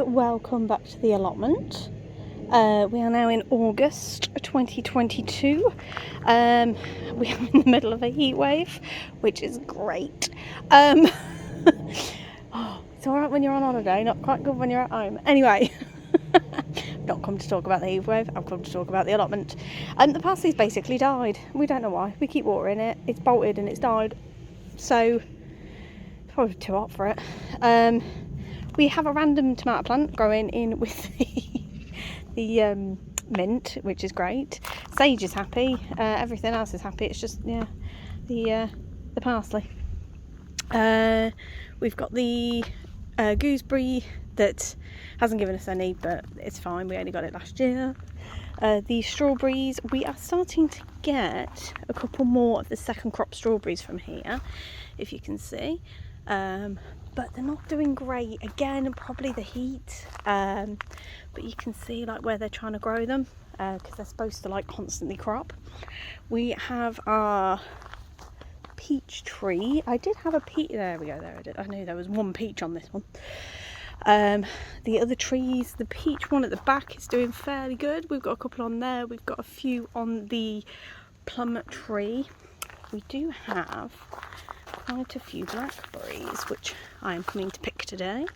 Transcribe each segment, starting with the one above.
and welcome back to the allotment. We are now in August 2022. We are in the middle of a heat wave, which is great. Oh, it's alright when you're on holiday, not quite good when you're at home. Anyway, not come to talk about the heat wave, I've come to talk about the allotment. The parsley's basically died. We don't know why. We keep watering it, it's bolted and it's died. So, it's probably too hot for it. We have a random tomato plant growing in with the mint, which is great. Sage is happy. Everything else is happy. It's just the parsley. We've got the gooseberry that hasn't given us any, but it's fine. We only got it last year. The strawberries, we are starting to get a couple more of the second crop strawberries from here, if you can see. But they're not doing great. Again, probably the heat. But you can see like where they're trying to grow them, because they're supposed to like constantly crop. We have our peach tree. I did have a peach. There we go. There I did. I knew there was one peach on this one. The other trees, the peach one at the back is doing fairly good. We've got a couple on there. We've got a few on the plum tree. We do have quite a few blackberries, which I am coming to pick today.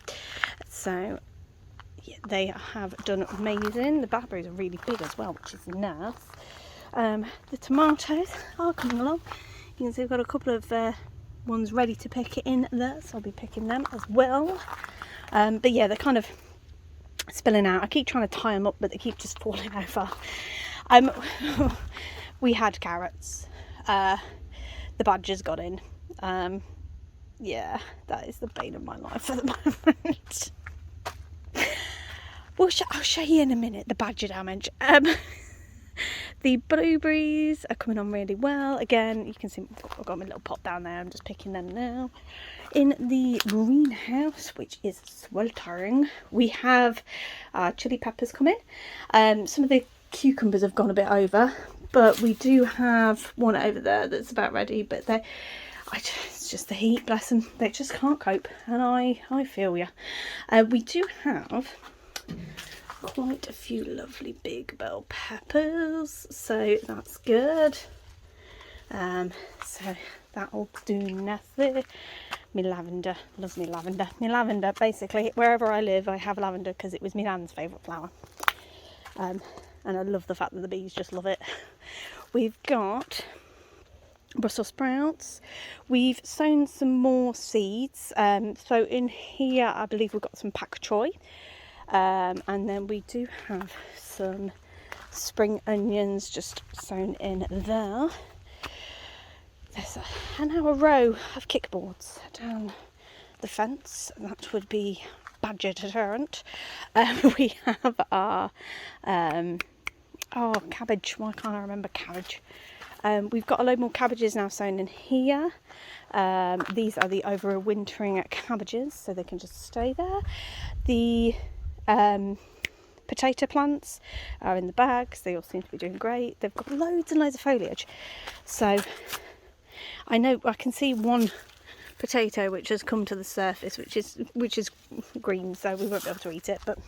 So yeah, they have done amazing. The blackberries are really big as well, which is nice. The tomatoes are coming along. You can see we've got a couple of ones ready to pick in there, so I'll be picking them as well. But yeah, they're kind of spilling out. I keep trying to tie them up, but they keep just falling over. We had carrots. The badgers got in. Yeah, that is the bane of my life at the moment. Well, I'll show you in a minute the badger damage. The blueberries are coming on really well. Again, you can see I've got my little pot down there. I'm just picking them now. In the greenhouse, which is sweltering, we have chili peppers coming. Some of the cucumbers have gone a bit over, but we do have one over there that's about ready. But it's just the heat, bless them. They just can't cope, and I feel you. We do have quite a few lovely big bell peppers, so that's good. So that'll do nothing. Me lavender, love me lavender. Me lavender, basically, wherever I live, I have lavender because it was my nan's favourite flower. And I love the fact that the bees just love it. We've got Brussels sprouts. We've sown some more seeds. So in here, I believe we've got some pak choy. And then we do have some spring onions just sown in there. There's now a row of kickboards down the fence, and that would be badger deterrent. We have our cabbage. Why can't I remember cabbage? We've got a load more cabbages now sown in here. These are the overwintering cabbages, so they can just stay there. The potato plants are in the bags. They all seem to be doing great. They've got loads and loads of foliage. So I know I can see one potato which has come to the surface, which is green, so we won't be able to eat it. But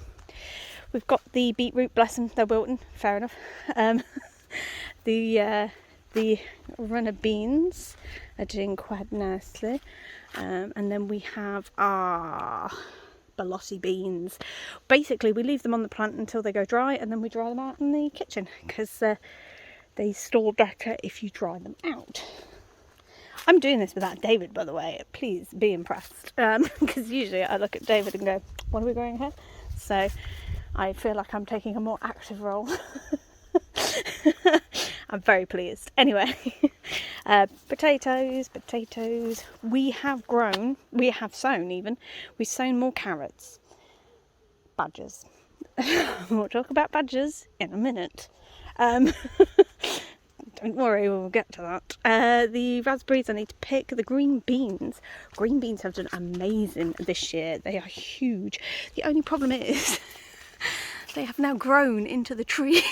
we've got the beetroot, bless them, they're wilting, fair enough. The runner beans are doing quite nicely, and then we have our Balotti beans. Basically, we leave them on the plant until they go dry, and then we dry them out in the kitchen because they store better if you dry them out. I'm doing this without David, by the way. Please be impressed, because usually I look at David and go, "What are we growing here?" So I feel like I'm taking a more active role. I'm very pleased. Anyway, potatoes. We have sown even. We've sown more carrots. Badgers. We'll talk about badgers in a minute. Don't worry, we'll get to that. The raspberries I need to pick. The green beans. Green beans have done amazing this year. They are huge. The only problem is they have now grown into the tree.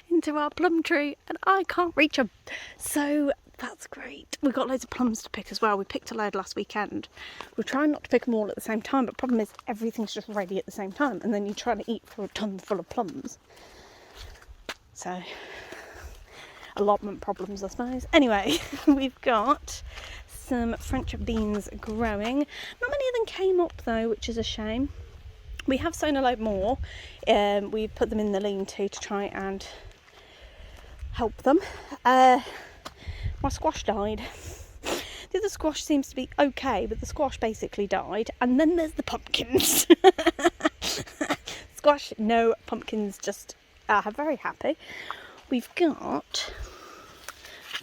Into our plum tree, and I can't reach them. So That's great. We've got loads of plums to pick as well. We picked a load last weekend. We're trying not to pick them all at the same time, but the problem is everything's just ready at the same time, and then you're trying to eat through a ton full of plums. So, allotment problems, I suppose. Anyway, we've got some French beans growing. Not many of them came up though, which is a shame. We have sown a load more. We've put them in the lean-to try and help them. My squash died. The other squash seems to be okay, but the squash basically died. And then there's the pumpkins. Squash, no, pumpkins just are very happy. We've got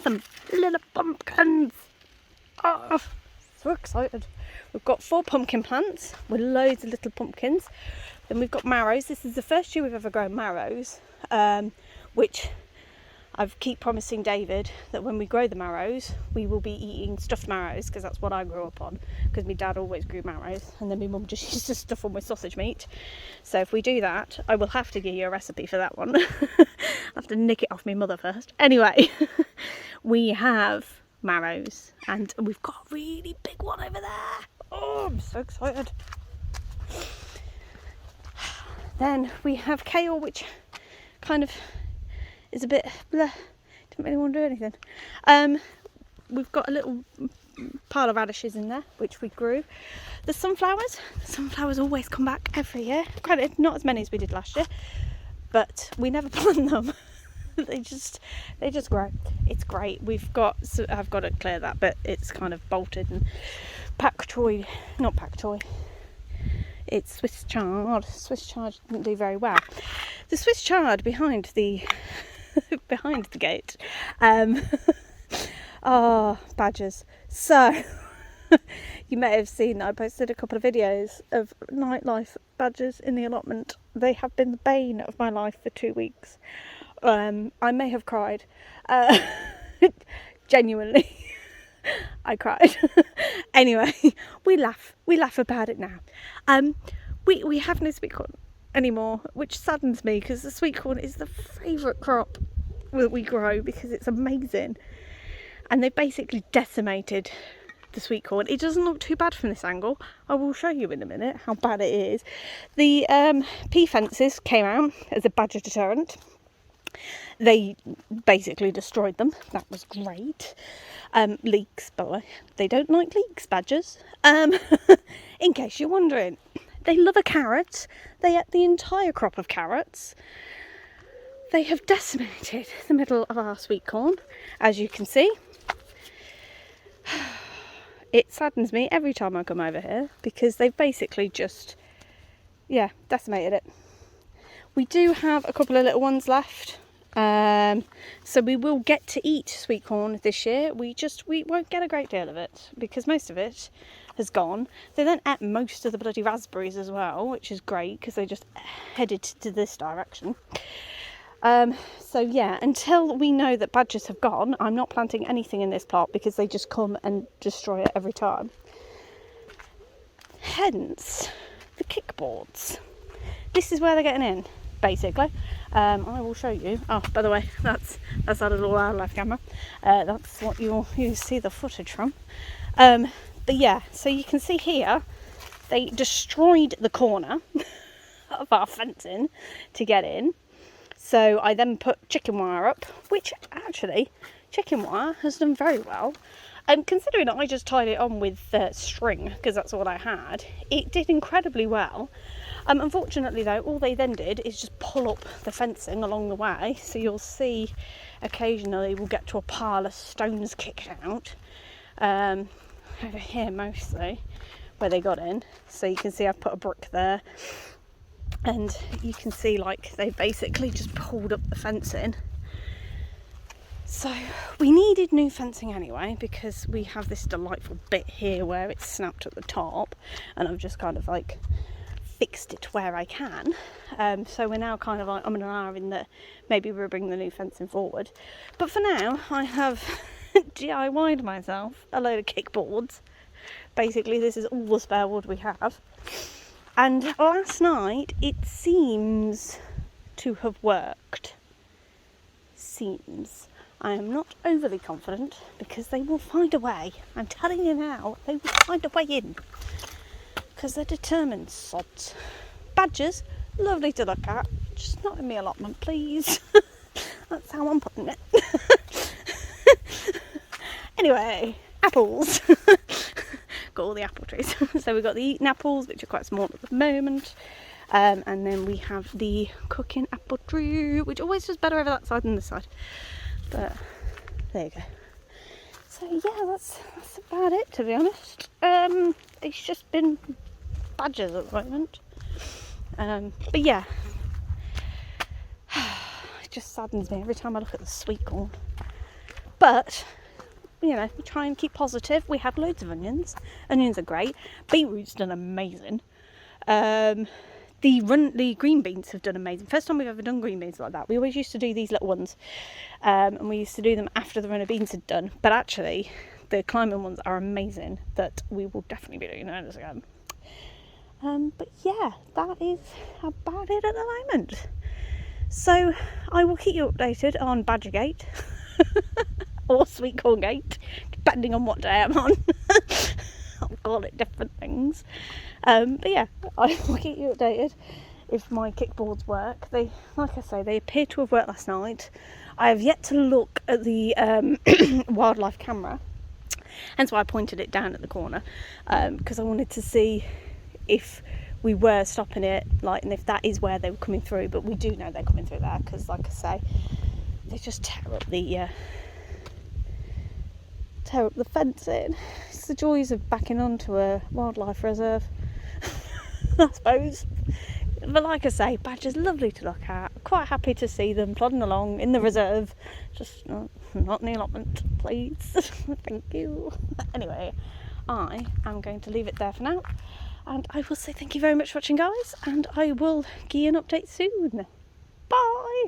some little pumpkins. Oh, so excited. We've got 4 pumpkin plants with loads of little pumpkins. Then we've got marrows. This is the first year we've ever grown marrows, which I keep promising David that when we grow the marrows, we will be eating stuffed marrows, because that's what I grew up on, because my dad always grew marrows, and then my mum just used to stuff them with sausage meat. So if we do that, I will have to give you a recipe for that one. I'll have to nick it off my mother first. Anyway, we have marrows, and we've got a really big one over there. Oh, I'm so excited. Then we have kale, which kind of is a bit bleh. Don't really want to do anything. We've got a little pile of radishes in there, which we grew. The sunflowers always come back every year. Granted, not as many as we did last year, but we never plant them. they just grow. It's great. I've got to clear that, but it's kind of bolted and not pak choy. It's Swiss chard. Swiss chard didn't do very well. The Swiss chard behind the gate. Oh, badgers. So you may have seen I posted a couple of videos of nightlife badgers in the allotment. They have been the bane of my life for 2 weeks. I may have cried. Genuinely. I cried. Anyway, we laugh about it now. We have no sweet corn anymore, which saddens me, because the sweet corn is the favourite crop that we grow, because it's amazing. And they basically decimated the sweet corn. It doesn't look too bad from this angle. I will show you in a minute how bad it is. The pea fences came out as a badger deterrent. They basically destroyed them. That was great. Leeks, by the way. They don't like leeks, badgers. In case you're wondering. They love a carrot. They ate the entire crop of carrots. They have decimated the middle of our sweet corn, as you can see. It saddens me every time I come over here, because they've basically just, decimated it. We do have a couple of little ones left. So we will get to eat sweet corn this year. We won't get a great deal of it, because most of it has gone. They then ate most of the bloody raspberries as well, which is great, because they just headed to this direction. So yeah, until we know that badgers have gone, I'm not planting anything in this plot, because they just come and destroy it every time. Hence the kickboards. This is where they're getting in, basically. I will show you. Oh, by the way, that's our little wildlife camera. That's what you see the footage from. But yeah, so you can see here, they destroyed the corner of our fencing to get in. So I then put chicken wire up, which actually, chicken wire has done very well. Considering that I just tied it on with string, because that's all I had, it did incredibly well. Unfortunately though, all they then did is just pull up the fencing along the way. So you'll see occasionally we'll get to a pile of stones kicked out. Over here mostly, where they got in. So you can see I've put a brick there. And you can see like they basically just pulled up the fencing. So we needed new fencing anyway, because we have this delightful bit here where it's snapped at the top, and I've just kind of like fixed it where I can. So we're now kind of like, I'm an hour in that maybe we'll bring the new fencing forward. But for now, I have DIY'd myself a load of kickboards. Basically, this is all the spare wood we have. And last night, it seems to have worked. Seems. I am not overly confident because they will find a way. I'm telling you now, they will find a way in. Because they're determined sods. Badgers, lovely to look at, just not in the allotment, please. That's how I'm putting it. Anyway, apples. Got all the apple trees. So we've got the eating apples, which are quite small at the moment. And then we have the cooking apple tree, which always does better over that side than this side. But there you go. So yeah, that's about it, to be honest. It's just been badgers at the moment. But yeah, it just saddens me every time I look at the sweet corn. But you know, we try and keep positive. We had loads of onions. Onions are great. Beetroot's done amazing. The green beans have done amazing. First time we've ever done green beans like that. We always used to do these little ones, and we used to do them after the run of beans had done. But actually, the climbing ones are amazing. That we will definitely be doing those again. But yeah, that is about it at the moment. So I will keep you updated on Badgergate or Sweet Corn Gate, depending on what day I'm on. I'll call it different things. But yeah, I will keep you updated if my kickboards work. They, like I say, they appear to have worked last night. I have yet to look at the wildlife camera, hence why I pointed it down at the corner, because I wanted to see if we were stopping it, like, and if that is where they were coming through. But we do know they're coming through there because, like I say, they just tear up the fencing. It's the joys of backing onto a wildlife reserve, I suppose. But like I say, badgers lovely to look at. Quite happy to see them plodding along in the reserve, just not in the allotment, please. Thank you. Anyway, I am going to leave it there for now, and I will say thank you very much for watching, guys, and I will give you an update soon. Bye.